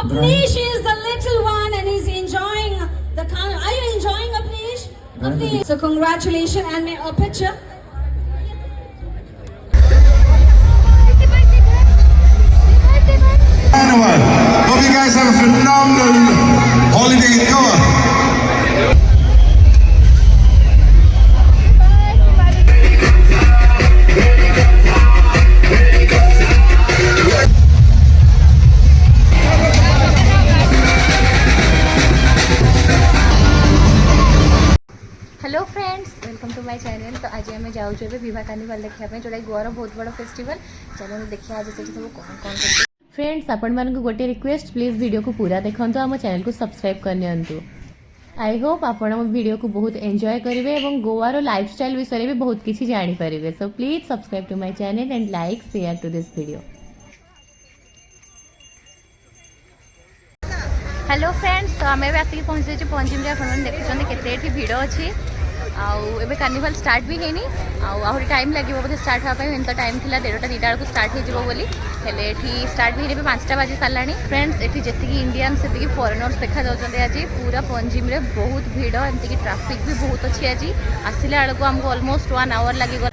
Apnish is the little one and he's enjoying the carnival. Are you enjoying Apnish? Apnish. So congratulations and may a picture. Carnival. Hope you guys have a phenomenal holiday in Goa. Hello friends, welcome to my channel. तो आज आम जाऊँ विवा carnival देखा जोटा grower बहुत बड़ा festival. चलो देखिए आज से सब कौन कौन फ्रेंड्स आपण मानक गोटे रिक्वेस्ट, प्लीज वीडियो को पूरा देखो, आम चैनल को सब्सक्राइब करनी। आई होप आपण वीडियो को बहुत एंजॉय करेंगे और गोवार लाइफस्टाइल विषय भी बहुत किसी जानीपर। So please subscribe to my channel and like share to this video. Hello friends, तो आम आसिक पहुँचे पंजिम आप देखते के भिड़ अच्छी आउ कार्निवाल स्टार्ट भी है आहरी टाइम लगे बोधे स्टार्ट होगा। तो टाइम थी 1:30 2टा बेलू स्टार्ट हो स्टार्ट भी 5टा बाजी सारा। फ्रेंड्स ये जी इंडियन से फॉरेनर्स देखा जाते आज पूरा पंजिम रे बहुत भिड़, एमती ट्राफिक भी बहुत अच्छी। आज आसला बेलू आमको ऑलमोस्ट 1 आवर लगे।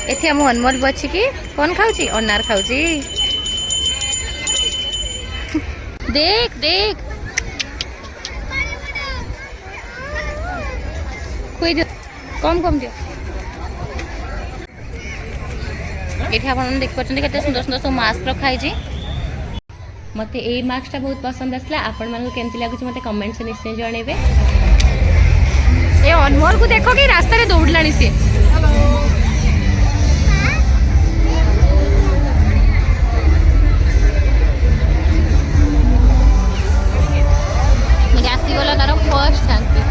एथि हम अनमोल बच्ची की कौन खाऊची अनार खाऊची। देख देख खुई दियो कम कम दियो। ये आप देख पार्टी के सुंदर सुंदर सब मास्क रखाई। मत ये मास्कटा बहुत पसंद आसला। आपण मानक केमती लगुच मत कमेंट से निश्चय जनइबे। ए अनमोल को देखो कि रास्ता रे दौड़लानी सी। आसीगला तार फर्स्ट शांति।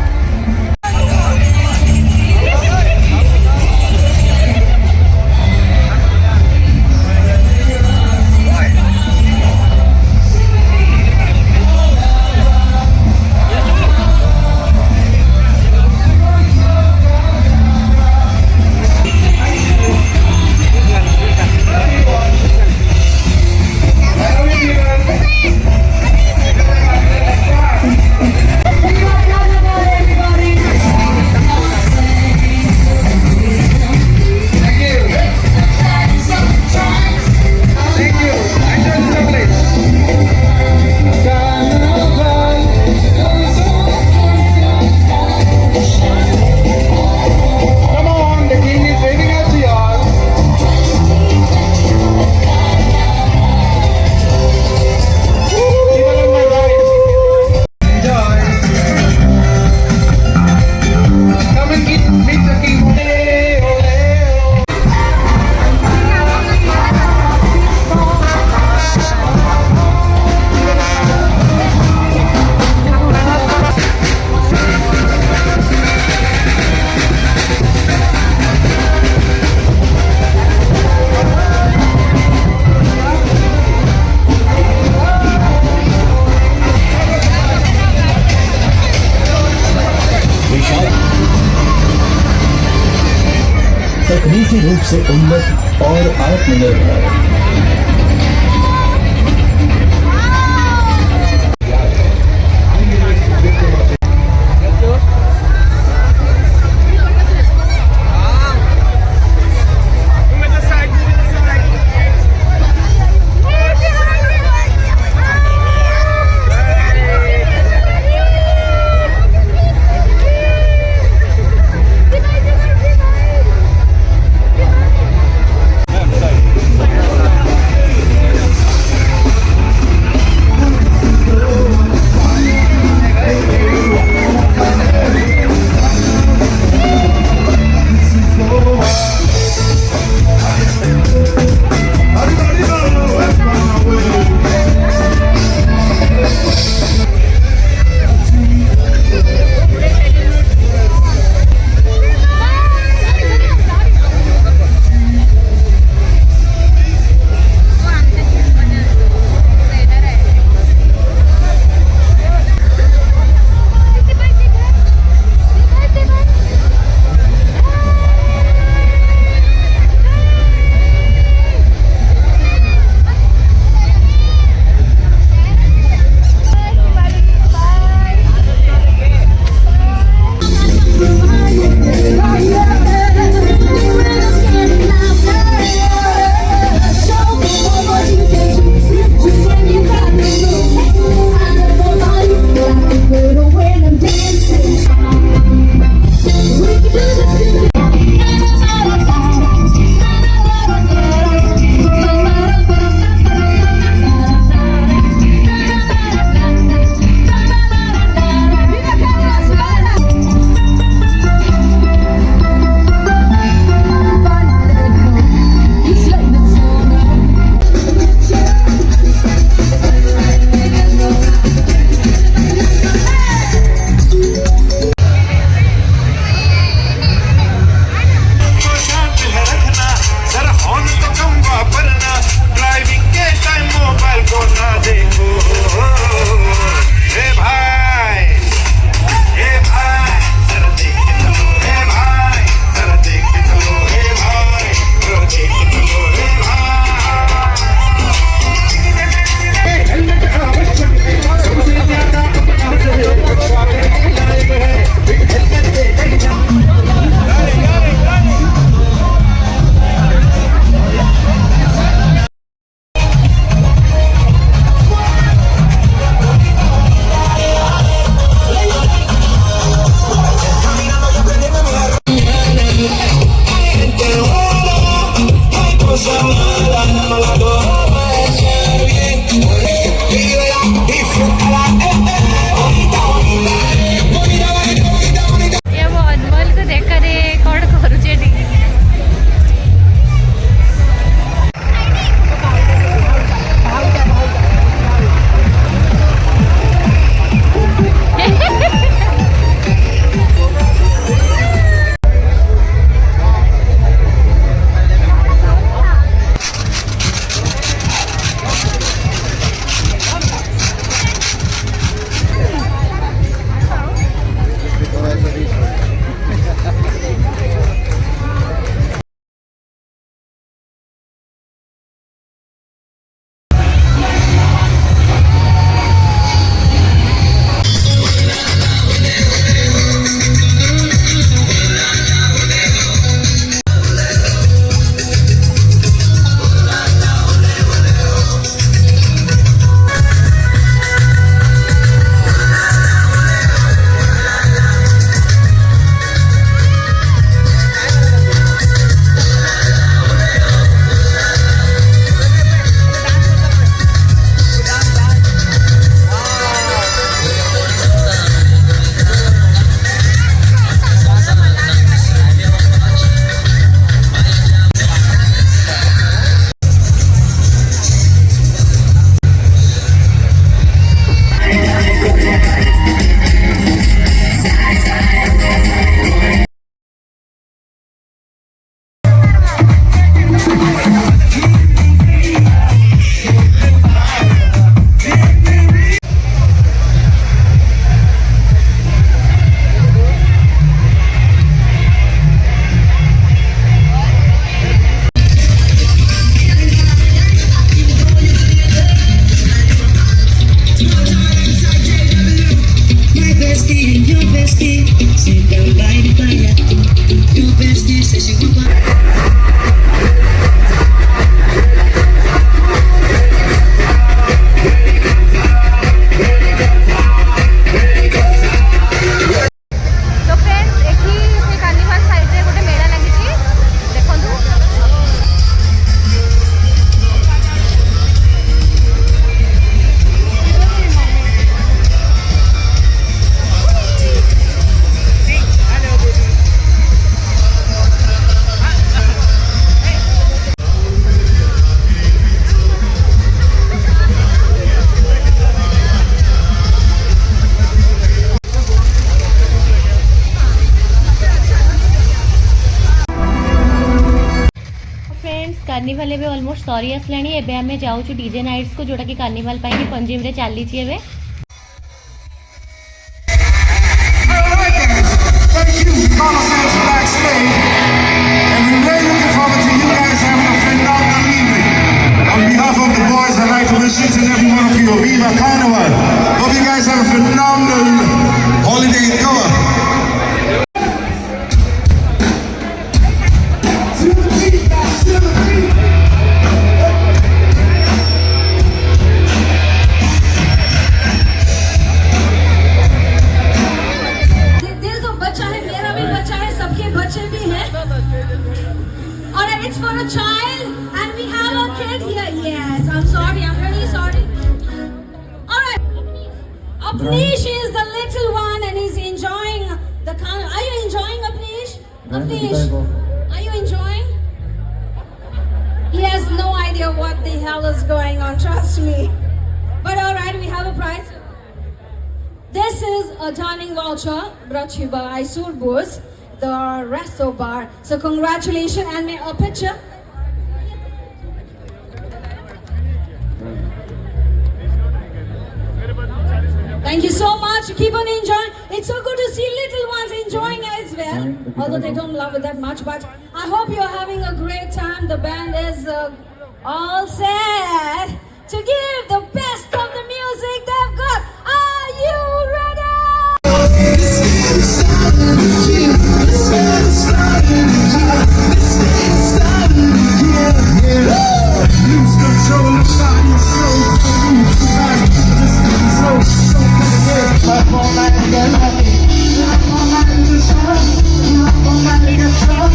तकनीकी रूप से उन्नत और आत्मनिर्भर। Sit down by the fire. Your bestie says she will तो फ्रेंड्स एठी से कार्निवाल साइड रे गोटे मेला लागिची देखंतु कार्निवाल एबे ऑलमोस्ट सॉरी आसलाणी एबे हमें जाऊँ डीजे नाइट्स को जोटा कि कार्निवाल पाई पंजिम रे चली एबे On behalf of the boys, I'd like to wish each and every one of you a Viva Carnival. Hope you guys have a phenomenal holiday in Goa. दिल तो बच्चा है, मेरा भी बच्चा है, सबके बच्चे भी हैं। Alright, it's for a child and we have a kid here. Yes, I'm sorry, I'm really sorry. Alright, Apnish is the little one and he's enjoying the carnival. Are you enjoying Apnish? Apnish, are you enjoying? He has no idea what the hell is going on, trust me. But alright, we have a prize. This is a dining voucher brought to you by Surbus, the resto bar. So congratulations and may a picture. Thank you so much. Keep on enjoying. It's so good to see little ones enjoying as well. Although they don't love it that much, but I hope you're having a great time. The band is all set to give the best of the music they've got. Are you ready? Lose control of body and soul. up all night to get lucky. Up all night to the sun. Up all night to get drunk.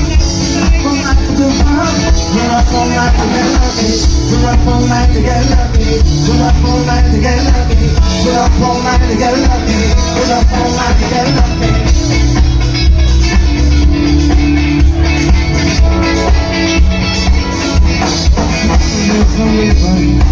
Up all night to the fun. We're up all night to get lucky. We're up all night to get lucky. We're up all night to get lucky. We're up all night to get lucky. We're up all night to get lucky. There's no refund.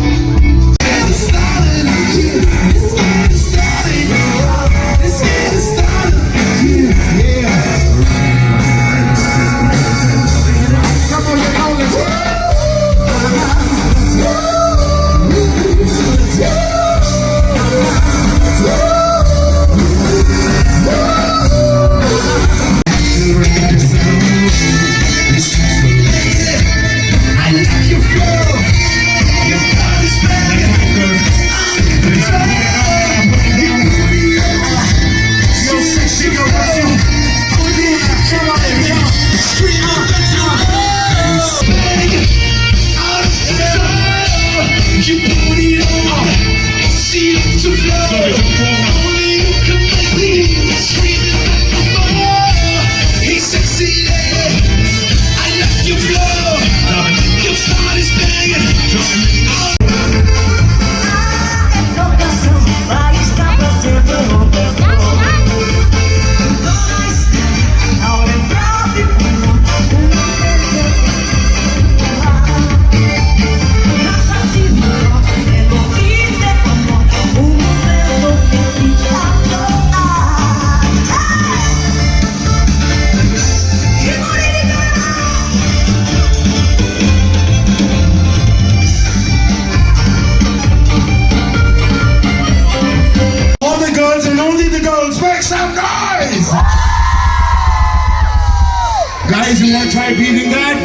Guys, you want to try beating that?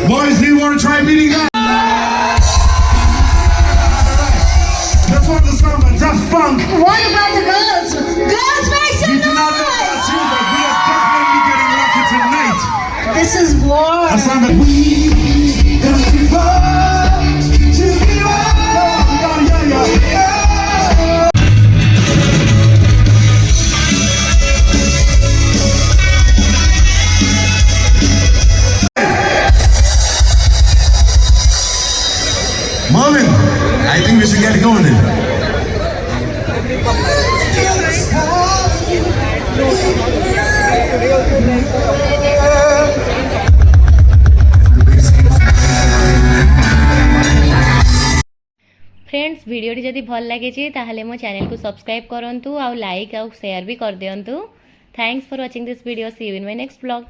Boys, do you want to try beating that? That's what the song is. That's funk. What about the girls? Girls, make some noise! Friends video जदि भल लगे ताहले मो channel को subscribe करंतु आउ like आउ share भी कर दियंतु। Thanks for watching this video. See you in my next vlog.